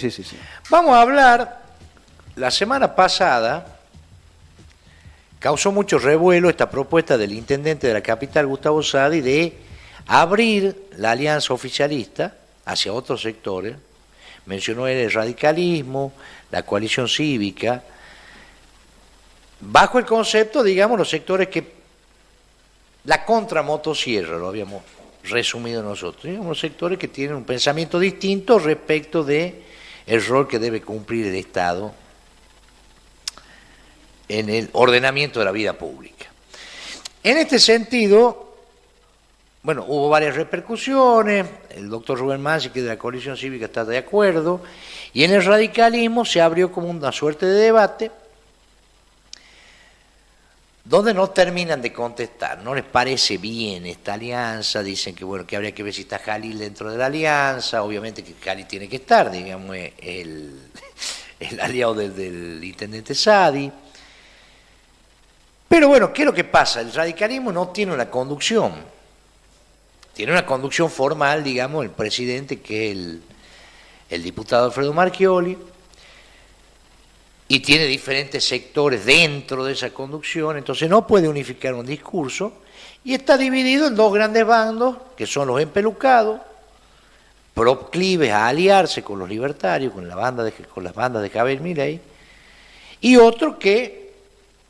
Sí, sí, sí. Vamos a hablar, la semana pasada causó mucho revuelo esta propuesta del intendente de la capital, Gustavo Sadi, de abrir la alianza oficialista hacia otros sectores. Mencionó él el radicalismo, la coalición cívica, bajo el concepto, digamos, los sectores que la contramotosierra, lo habíamos resumido nosotros, digamos, los sectores que tienen un pensamiento distinto respecto de el rol que debe cumplir el Estado en el ordenamiento de la vida pública. En este sentido, bueno, hubo varias repercusiones, el doctor Rubén Mansi, que de la coalición cívica, está de acuerdo, y en el radicalismo se abrió como una suerte de debate donde no terminan de contestar, no les parece bien esta alianza, dicen que bueno, que habría que ver si está Jalil dentro de la alianza, obviamente que Jalil tiene que estar, digamos, el aliado del intendente Sadi. Pero bueno, ¿qué es lo que pasa? El radicalismo no tiene una conducción, tiene una conducción formal, digamos, el presidente, que es el diputado Alfredo Marchioli, y tiene diferentes sectores dentro de esa conducción, entonces no puede unificar un discurso, y está dividido en dos grandes bandos, que son los empelucados, proclives a aliarse con los libertarios, con las bandas de Javier Milei, y otro que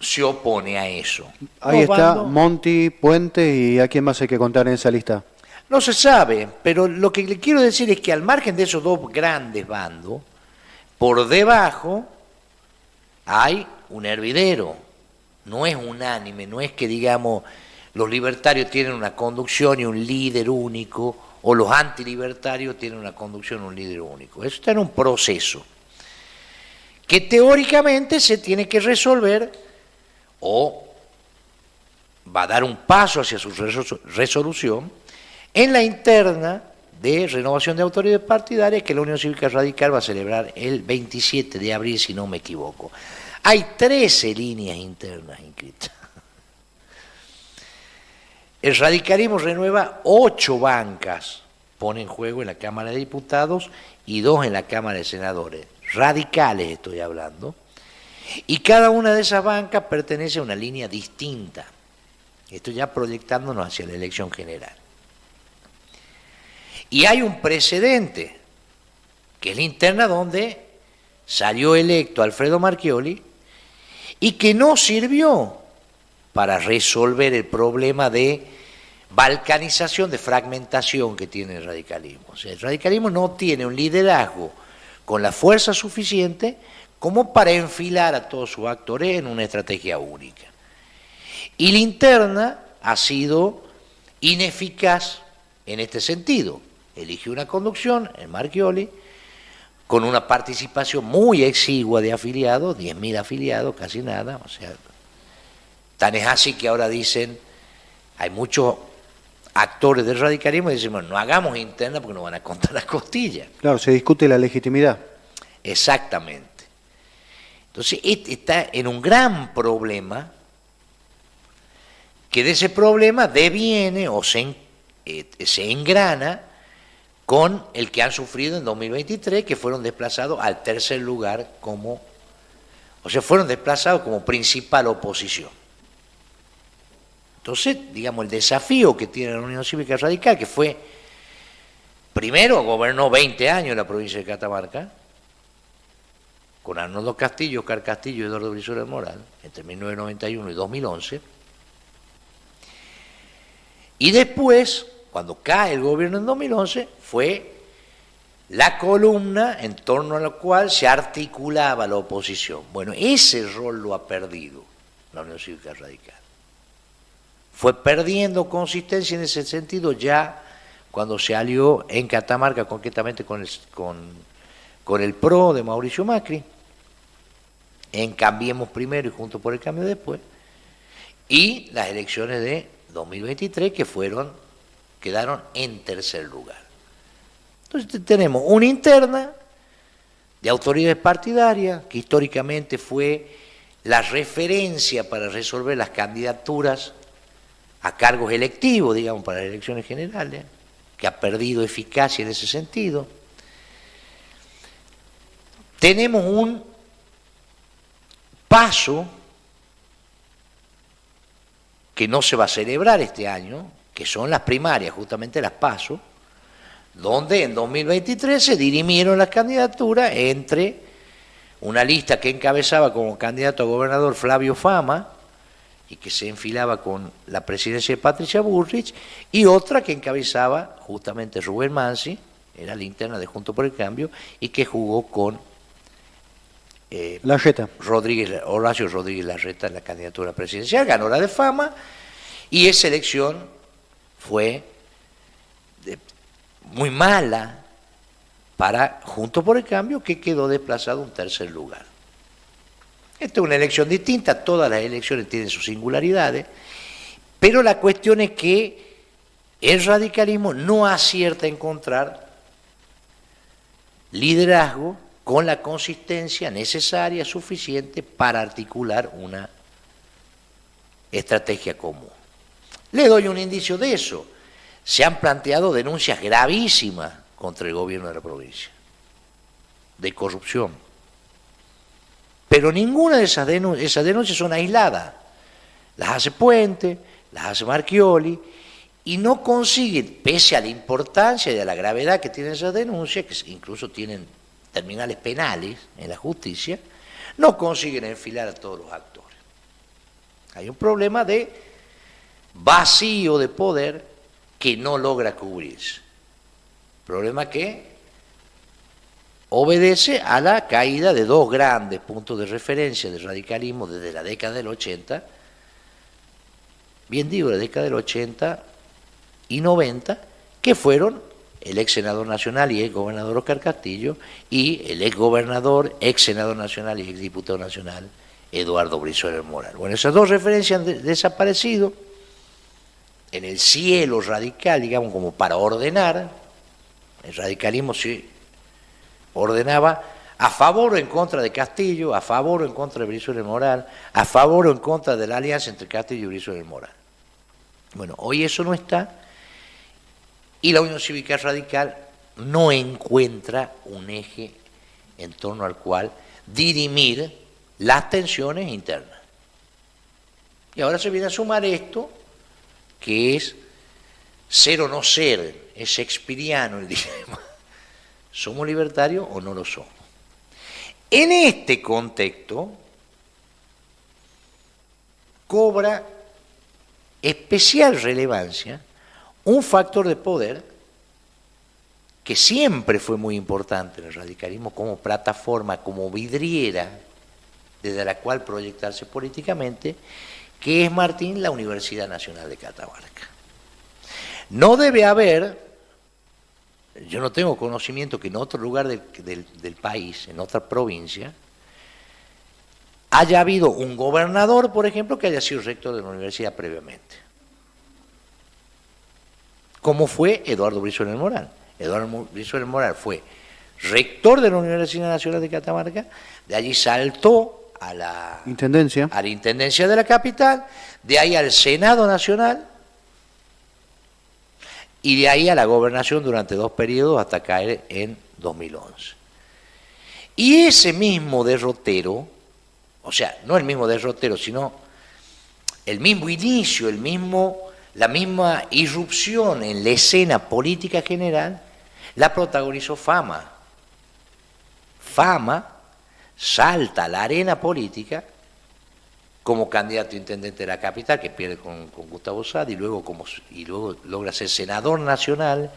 se opone a eso. Ahí está Monti, Puente, y ¿a quién más hay que contar en esa lista? No se sabe, pero lo que le quiero decir es que al margen de esos dos grandes bandos, por debajo hay un hervidero, no es unánime, no es que, digamos, los libertarios tienen una conducción y un líder único, o los antilibertarios tienen una conducción y un líder único. Eso está en un proceso que teóricamente se tiene que resolver, o va a dar un paso hacia su resolución en la interna de renovación de autoridades partidarias que la Unión Cívica Radical va a celebrar el 27 de abril, si no me equivoco. Hay 13 líneas internas inscritas. El radicalismo renueva 8 bancas, pone en juego en la Cámara de Diputados y 2 en la Cámara de Senadores. Radicales estoy hablando. Y cada una de esas bancas pertenece a una línea distinta. Esto ya proyectándonos hacia la elección general. Y hay un precedente, que es la interna donde salió electo Alfredo Marchioli y que no sirvió para resolver el problema de balcanización, de fragmentación que tiene el radicalismo. O sea, el radicalismo no tiene un liderazgo con la fuerza suficiente como para enfilar a todos sus actores en una estrategia única. Y la interna ha sido ineficaz en este sentido. Eligió una conducción, el Marchioli, con una participación muy exigua de afiliados, 10.000 afiliados, casi nada, o sea, tan es así que ahora dicen, hay muchos actores del radicalismo que dicen, bueno, no hagamos interna porque nos van a contar las costillas. Claro, se discute la legitimidad. Exactamente. Entonces, está en un gran problema, que de ese problema deviene o se engrana con el que han sufrido en 2023, que fueron desplazados al tercer lugar fueron desplazados como principal oposición. Entonces, digamos, el desafío que tiene la Unión Cívica Radical, que fue, primero gobernó 20 años en la provincia de Catamarca, con Arnoldo Castillo, Oscar Castillo y Eduardo Brizuela Moral, entre 1991 y 2011, y después, cuando cae el gobierno en 2011, fue la columna en torno a la cual se articulaba la oposición. Bueno, ese rol lo ha perdido la Unión Cívica Radical. Fue perdiendo consistencia en ese sentido ya cuando se alió en Catamarca, concretamente con el PRO de Mauricio Macri, en Cambiemos Primero y Juntos por el Cambio después, y las elecciones de 2023 que quedaron en tercer lugar. Entonces tenemos una interna de autoridades partidarias, que históricamente fue la referencia para resolver las candidaturas a cargos electivos, digamos, para las elecciones generales, que ha perdido eficacia en ese sentido. tenemos un paso que no se va a celebrar este año, que son las primarias, justamente las PASO, donde en 2023 se dirimieron las candidaturas entre una lista que encabezaba como candidato a gobernador Flavio Fama y que se enfilaba con la presidencia de Patricia Bullrich, y otra que encabezaba justamente Rubén Mansi, era la interna de Juntos por el Cambio, y que jugó con Horacio Rodríguez Larreta en la candidatura presidencial. Ganó la de Fama y esa elección fue muy mala para Juntos por el Cambio, que quedó desplazado a un tercer lugar. Esta es una elección distinta, todas las elecciones tienen sus singularidades, pero la cuestión es que el radicalismo no acierta a encontrar liderazgo con la consistencia necesaria, suficiente para articular una estrategia común. Le doy un indicio de eso. Se han planteado denuncias gravísimas contra el gobierno de la provincia, de corrupción. Pero ninguna de esas denuncias son aisladas. Las hace Puente, las hace Marchioli, y no consiguen, pese a la importancia y a la gravedad que tienen esas denuncias, que incluso tienen terminales penales en la justicia, no consiguen enfilar a todos los actores. Hay un problema de vacío de poder que no logra cubrirse. Problema que obedece a la caída de dos grandes puntos de referencia del radicalismo desde la década del 80, bien digo, la década del 80 y 90, que fueron el ex senador nacional y ex gobernador Oscar Castillo y el ex gobernador, ex senador nacional y ex diputado nacional Eduardo Brizuela Moral. Bueno, esas dos referencias han desaparecido en el cielo radical, digamos, como para ordenar. El radicalismo sí ordenaba a favor o en contra de Castillo, a favor o en contra de Brizuela Moral, a favor o en contra de la alianza entre Castillo y Brizuela Moral. Bueno, hoy eso no está, y la Unión Cívica Radical no encuentra un eje en torno al cual dirimir las tensiones internas. Y ahora se viene a sumar esto, que es ser o no ser, es shakespeariano el dilema. ¿Somos libertarios o no lo somos? En este contexto cobra especial relevancia un factor de poder que siempre fue muy importante en el radicalismo como plataforma, como vidriera desde la cual proyectarse políticamente, que es, Martín, la Universidad Nacional de Catamarca. No debe haber, yo no tengo conocimiento que en otro lugar del país, en otra provincia, haya habido un gobernador, por ejemplo, que haya sido rector de la universidad previamente, como fue Eduardo Brizuela Moral. Eduardo Brizuela Moral fue rector de la Universidad Nacional de Catamarca, de allí saltó a la Intendencia de la capital, de ahí al Senado Nacional y de ahí a la gobernación durante 2 periodos hasta caer en 2011. Y ese mismo derrotero, o sea, no el mismo derrotero, sino el mismo inicio, la misma irrupción en la escena política general, la protagonizó Fama. Fama salta a la arena política como candidato a intendente de la capital, que pierde con Gustavo Sadi, y luego logra ser senador nacional,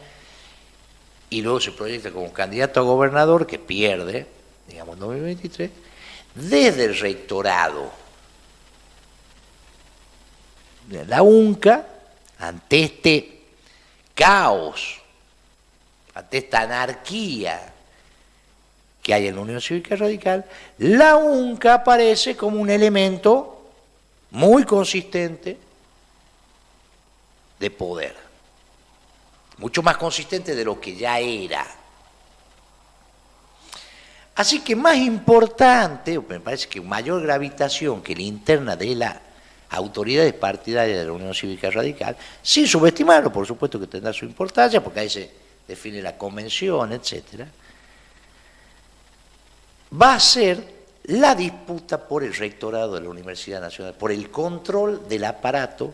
y luego se proyecta como candidato a gobernador, que pierde, digamos, en 2023, desde el rectorado de la UNCA, ante este caos, ante esta anarquía que hay en la Unión Cívica Radical, la UNCA aparece como un elemento muy consistente de poder, mucho más consistente de lo que ya era. Así que más importante, me parece que mayor gravitación que la interna de las autoridades partidarias de la Unión Cívica Radical, sin subestimarlo, por supuesto que tendrá su importancia, porque ahí se define la convención, etcétera, va a ser la disputa por el rectorado de la Universidad Nacional, por el control del aparato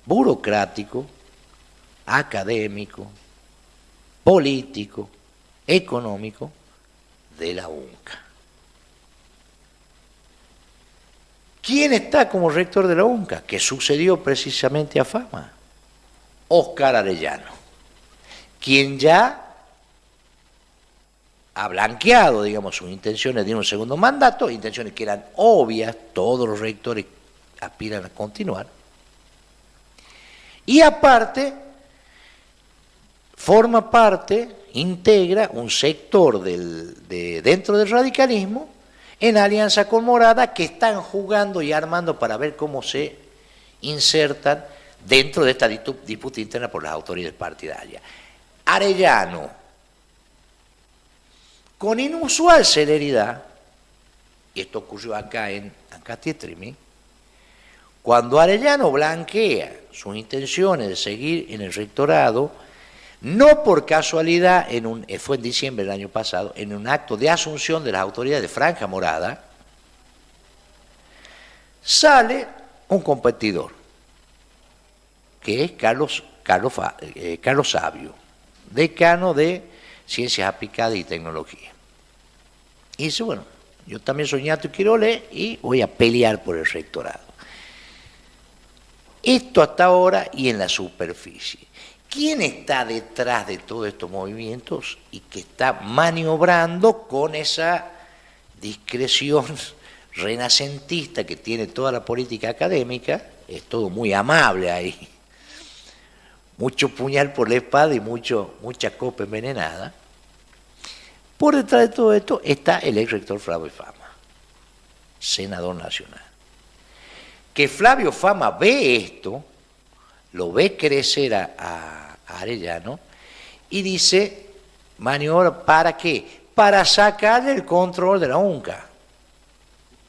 burocrático, académico, político, económico de la UNCA. ¿Quién está como rector de la UNCA? Que sucedió precisamente a Fama. Óscar Arellano, quien ya ha blanqueado, digamos, sus intenciones de un segundo mandato, intenciones que eran obvias, todos los rectores aspiran a continuar. Y aparte, forma parte, integra un sector dentro del radicalismo en alianza con Morada, que están jugando y armando para ver cómo se insertan dentro de esta disputa interna por las autoridades partidarias. Arellano, con inusual celeridad, y esto ocurrió acá en Ancasti-Estrimí, cuando Arellano blanquea sus intenciones de seguir en el rectorado, no por casualidad, fue en diciembre del año pasado, en un acto de asunción de las autoridades de Franja Morada, sale un competidor, que es Carlos Savio, decano de Ciencias Aplicadas y Tecnología. Y dice, bueno, yo también soy ñato y quirolé y voy a pelear por el rectorado. Esto hasta ahora y en la superficie. ¿Quién está detrás de todos estos movimientos y que está maniobrando con esa discreción renacentista que tiene toda la política académica? Es todo muy amable ahí. Mucho puñal por la espada y mucha copa envenenada. Por detrás de todo esto está el ex rector Flavio Fama, senador nacional. Que Flavio Fama ve esto, lo ve crecer a Arellano y dice, maniobra, ¿para qué? Para sacarle el control de la UNCA.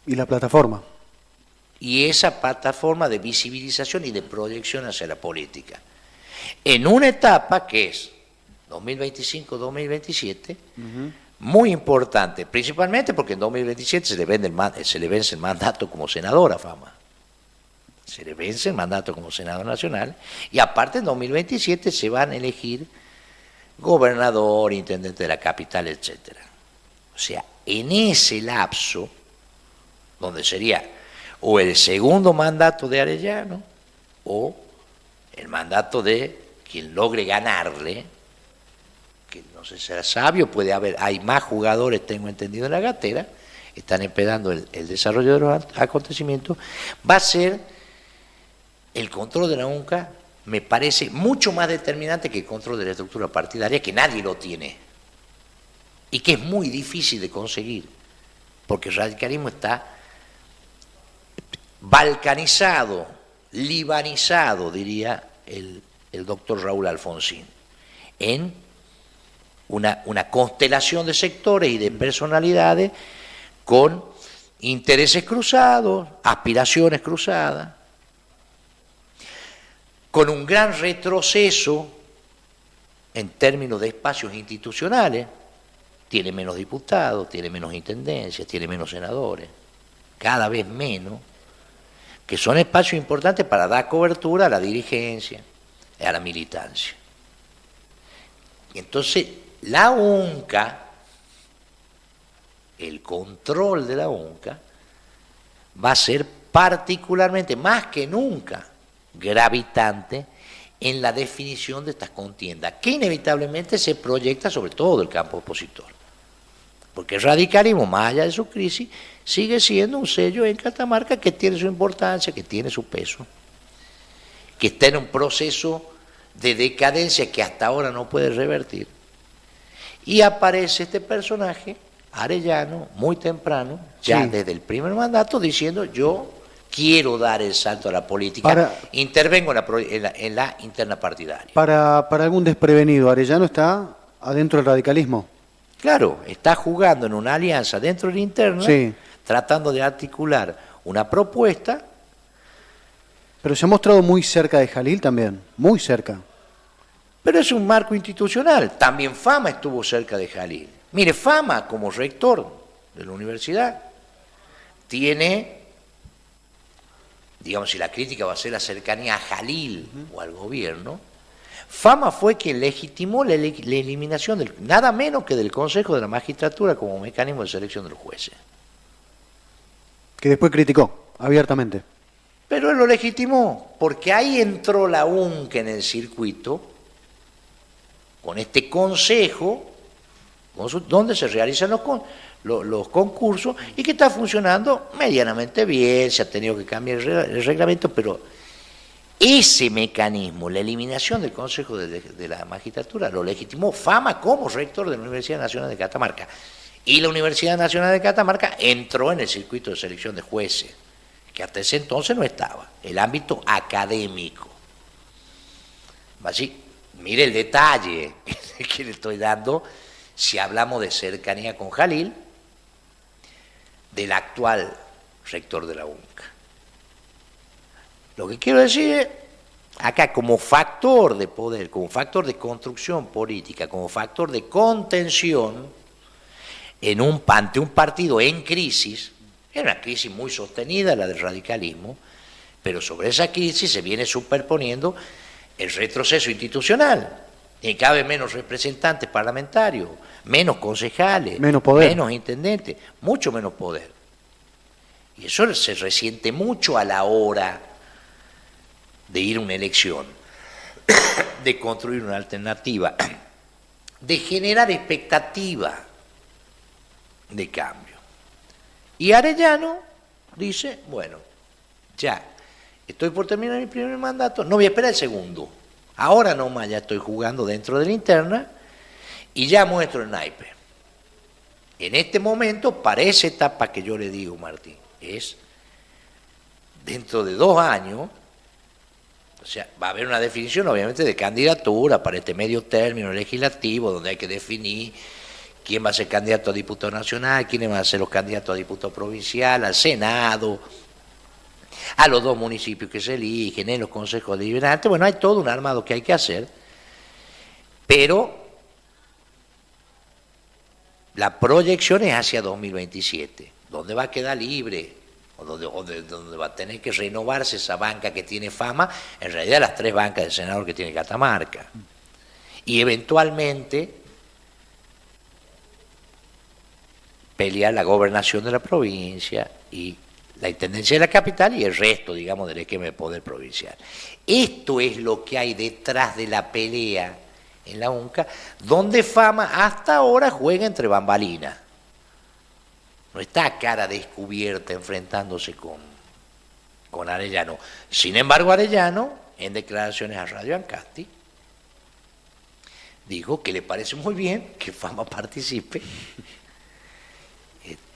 ¿Y la plataforma? Y esa plataforma de visibilización y de proyección hacia la política. En una etapa que es 2025-2027, muy importante, principalmente porque en 2027 se le vence el mandato como senador a Fama. Se le vence el mandato como senador nacional y aparte en 2027 se van a elegir gobernador, intendente de la capital, etc. O sea, en ese lapso, donde sería o el segundo mandato de Arellano o el mandato de quien logre ganarle, que no sé si será Savio, hay más jugadores, tengo entendido, en la gatera, están esperando el desarrollo de los acontecimientos, va a ser el control de la UNCA, me parece mucho más determinante que el control de la estructura partidaria, que nadie lo tiene y que es muy difícil de conseguir, porque el radicalismo está balcanizado, libanizado, diría el doctor Raúl Alfonsín, en una constelación de sectores y de personalidades con intereses cruzados, aspiraciones cruzadas, con un gran retroceso en términos de espacios institucionales, tiene menos diputados, tiene menos intendencias, tiene menos senadores, cada vez menos, que son espacios importantes para dar cobertura a la dirigencia, a la militancia. Y entonces la UNCA, el control de la UNCA, va a ser particularmente, más que nunca, gravitante en la definición de estas contiendas, que inevitablemente se proyecta sobre todo el campo opositor. Porque el radicalismo, más allá de su crisis, sigue siendo un sello en Catamarca que tiene su importancia, que tiene su peso, que está en un proceso de decadencia que hasta ahora no puede revertir. Y aparece este personaje, Arellano, muy temprano, ya desde el primer mandato, diciendo yo quiero dar el salto a la política, intervengo en la interna partidaria. Para algún desprevenido, ¿Arellano está adentro del radicalismo? Claro, está jugando en una alianza dentro de la interna, tratando de articular una propuesta. Pero se ha mostrado muy cerca de Jalil también, muy cerca. Pero es un marco institucional, también Fama estuvo cerca de Jalil. Mire, Fama como rector de la universidad. Tiene, digamos, si la crítica va a ser la cercanía a Jalil o al gobierno, Fama fue quien legitimó la eliminación nada menos que del Consejo de la Magistratura como mecanismo de selección de los jueces. Que después criticó abiertamente. Pero él lo legitimó, porque ahí entró la UNCA en el circuito, con este consejo, donde se realizan los concursos, y que está funcionando medianamente bien, se ha tenido que cambiar el reglamento, pero ese mecanismo, la eliminación del Consejo de la Magistratura, lo legitimó Fama como rector de la Universidad Nacional de Catamarca. Y la Universidad Nacional de Catamarca entró en el circuito de selección de jueces, que hasta ese entonces no estaba, el ámbito académico. Así, mire el detalle que le estoy dando si hablamos de cercanía con Jalil, del actual rector de la UNCA. Lo que quiero decir es, acá como factor de poder, como factor de construcción política, como factor de contención, ante un partido en crisis, era una crisis muy sostenida la del radicalismo, pero sobre esa crisis se viene superponiendo el retroceso institucional, y cabe menos representantes parlamentarios, menos concejales, menos poder, menos intendentes, mucho menos poder. Y eso se resiente mucho a la hora de ir a una elección, de construir una alternativa, de generar expectativa de cambio. Y Arellano dice, bueno, ya estoy por terminar mi primer mandato, no voy a esperar el segundo, ahora nomás ya estoy jugando dentro de la interna y ya muestro el naipe. En este momento, para esa etapa que yo le digo, Martín, es dentro de 2 años, o sea, va a haber una definición obviamente de candidatura para este medio término legislativo, donde hay que definir quién va a ser candidato a diputado nacional, quiénes van a ser los candidatos a diputado provincial, al Senado, a los 2 municipios que se eligen, en los consejos deliberantes. Bueno, hay todo un armado que hay que hacer, pero la proyección es hacia 2027, donde va a quedar libre, o donde va a tener que renovarse esa banca que tiene Fama, en realidad las 3 bancas de senador que tiene Catamarca. Y eventualmente pelear la gobernación de la provincia y la intendencia de la capital y el resto, digamos, del esquema de poder provincial. Esto es lo que hay detrás de la pelea en la UNCA, donde Fama hasta ahora juega entre bambalinas. No está a cara descubierta enfrentándose con Arellano. Sin embargo, Arellano, en declaraciones a Radio Ancasti, dijo que le parece muy bien que Fama participe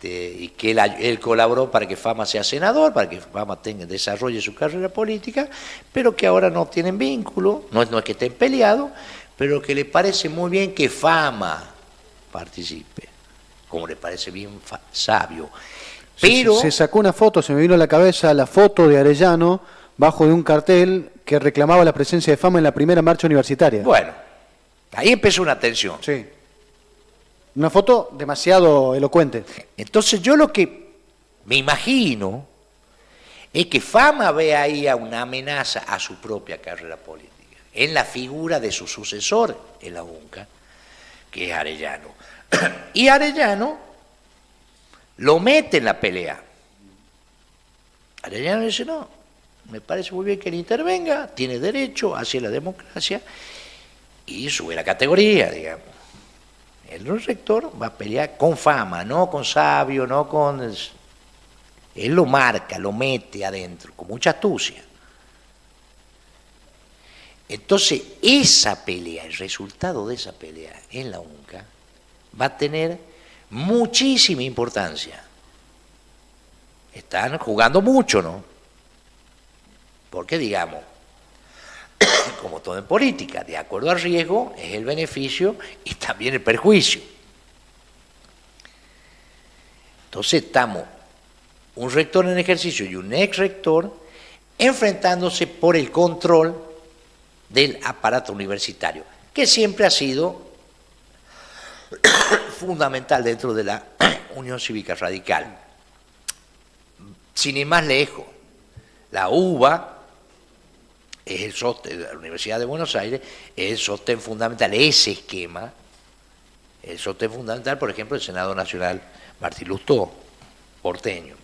y que él colaboró para que Fama sea senador, para que Fama desarrolle su carrera política, pero que ahora no tienen vínculo, no es que estén peleados, pero que le parece muy bien que Fama participe, como le parece bien sabio. Pero se sacó una foto, se me vino a la cabeza la foto de Arellano bajo de un cartel que reclamaba la presencia de Fama en la primera marcha universitaria. Bueno, ahí empezó una tensión. Sí. Una foto demasiado elocuente. Entonces yo lo que me imagino es que Fama ve ahí a una amenaza a su propia carrera política, en la figura de su sucesor en la UNCA, que es Arellano. Y Arellano lo mete en la pelea. Arellano dice, no, me parece muy bien que él intervenga, tiene derecho hacia la democracia, y sube la categoría, digamos. El rector va a pelear con Fama, no con Sabio, no con... Él lo marca, lo mete adentro, con mucha astucia. Entonces, esa pelea, el resultado de esa pelea en la UNCA, va a tener muchísima importancia. Están jugando mucho, ¿no? Porque, digamos, como todo en política, de acuerdo al riesgo es el beneficio y también el perjuicio. Entonces estamos un rector en ejercicio y un ex rector enfrentándose por el control del aparato universitario, que siempre ha sido fundamental dentro de la Unión Cívica Radical. Sin ir más lejos, la UBA es el sostén, la Universidad de Buenos Aires es el sostén fundamental, ese esquema, el sostén fundamental, por ejemplo, el senador nacional Martín Lustó, porteño,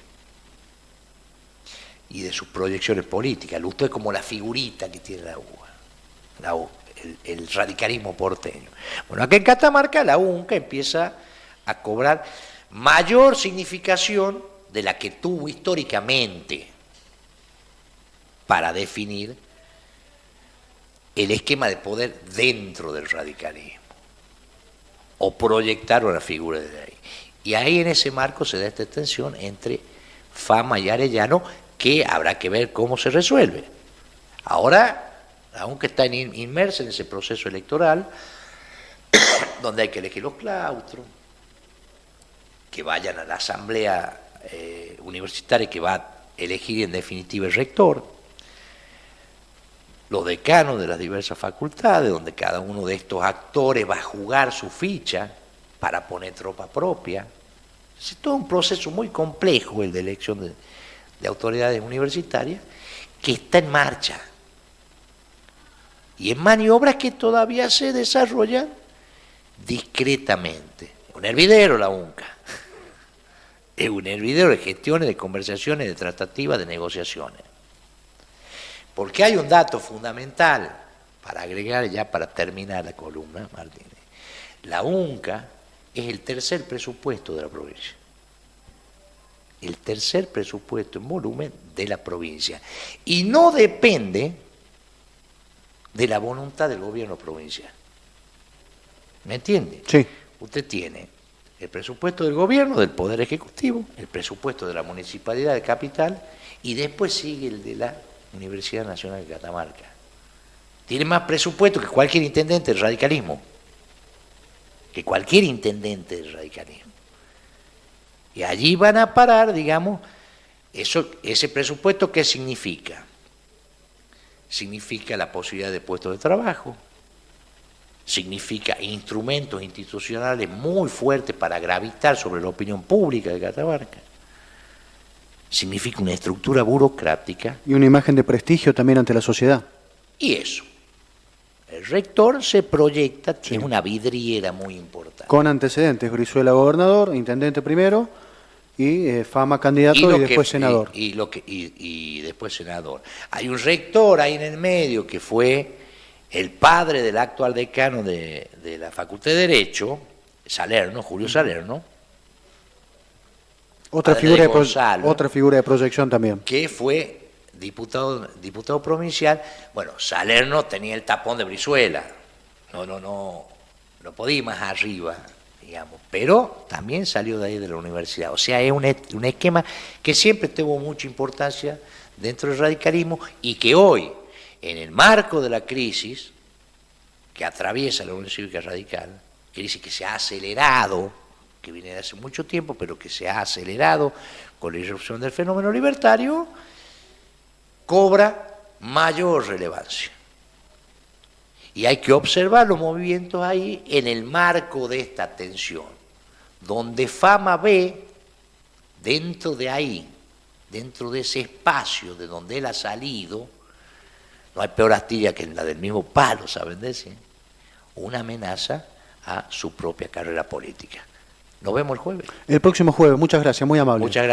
y de sus proyecciones políticas. Lustó es como la figurita que tiene la UBA, el radicalismo porteño. Bueno, acá en Catamarca la UNCA empieza a cobrar mayor significación de la que tuvo históricamente para definir el esquema de poder dentro del radicalismo o proyectar una figura desde ahí. Y ahí en ese marco se da esta tensión entre Fama y Arellano, que habrá que ver cómo se resuelve. Ahora, aunque está inmersa en ese proceso electoral, donde hay que elegir los claustros, que vayan a la asamblea universitaria que va a elegir en definitiva el rector, los decanos de las diversas facultades, donde cada uno de estos actores va a jugar su ficha para poner tropa propia. Es todo un proceso muy complejo el de elección de autoridades universitarias que está en marcha y en maniobras que todavía se desarrollan discretamente. Un hervidero la UNCA, es un hervidero de gestiones, de conversaciones, de tratativas, de negociaciones. Porque hay un dato fundamental para agregar ya para terminar la columna, Martínez. La UNCA es el tercer presupuesto de la provincia. El tercer presupuesto en volumen de la provincia. Y no depende de la voluntad del gobierno provincial. ¿Me entiende? Sí. Usted tiene el presupuesto del gobierno, del Poder Ejecutivo, el presupuesto de la Municipalidad de Capital y después sigue el de la Universidad Nacional de Catamarca. Tiene más presupuesto que cualquier intendente del radicalismo. Que cualquier intendente del radicalismo. Y allí van a parar, digamos, ese presupuesto, ¿qué significa? Significa la posibilidad de puestos de trabajo, significa instrumentos institucionales muy fuertes para gravitar sobre la opinión pública de Catamarca, significa una estructura burocrática. Y una imagen de prestigio también ante la sociedad. Y eso. El rector se proyecta, Sí. tiene una vidriera muy importante. Con antecedentes, Brizuela gobernador, intendente primero, y Fama candidato y después senador. Y después senador. Hay un rector ahí en el medio que fue el padre del actual decano de la Facultad de Derecho, Salerno, Julio Salerno. Otra padre figura, de Gonzalo, otra figura de proyección también. que fue diputado provincial. Bueno, Salerno tenía el tapón de Brizuela. No podía ir más arriba, digamos, pero también salió de ahí de la universidad. O sea, es un esquema que siempre tuvo mucha importancia dentro del radicalismo y que hoy, en el marco de la crisis que atraviesa la Unión Cívica Radical, crisis que se ha acelerado, que viene de hace mucho tiempo, pero que se ha acelerado con la irrupción del fenómeno libertario, cobra mayor relevancia. Y hay que observar los movimientos ahí en el marco de esta tensión, donde Fama ve dentro de ahí, dentro de ese espacio de donde él ha salido, no hay peor astilla que la del mismo palo, ¿saben decir? Una amenaza a su propia carrera política. Nos vemos el jueves. El próximo jueves, muchas gracias, muy amable. Muchas gracias.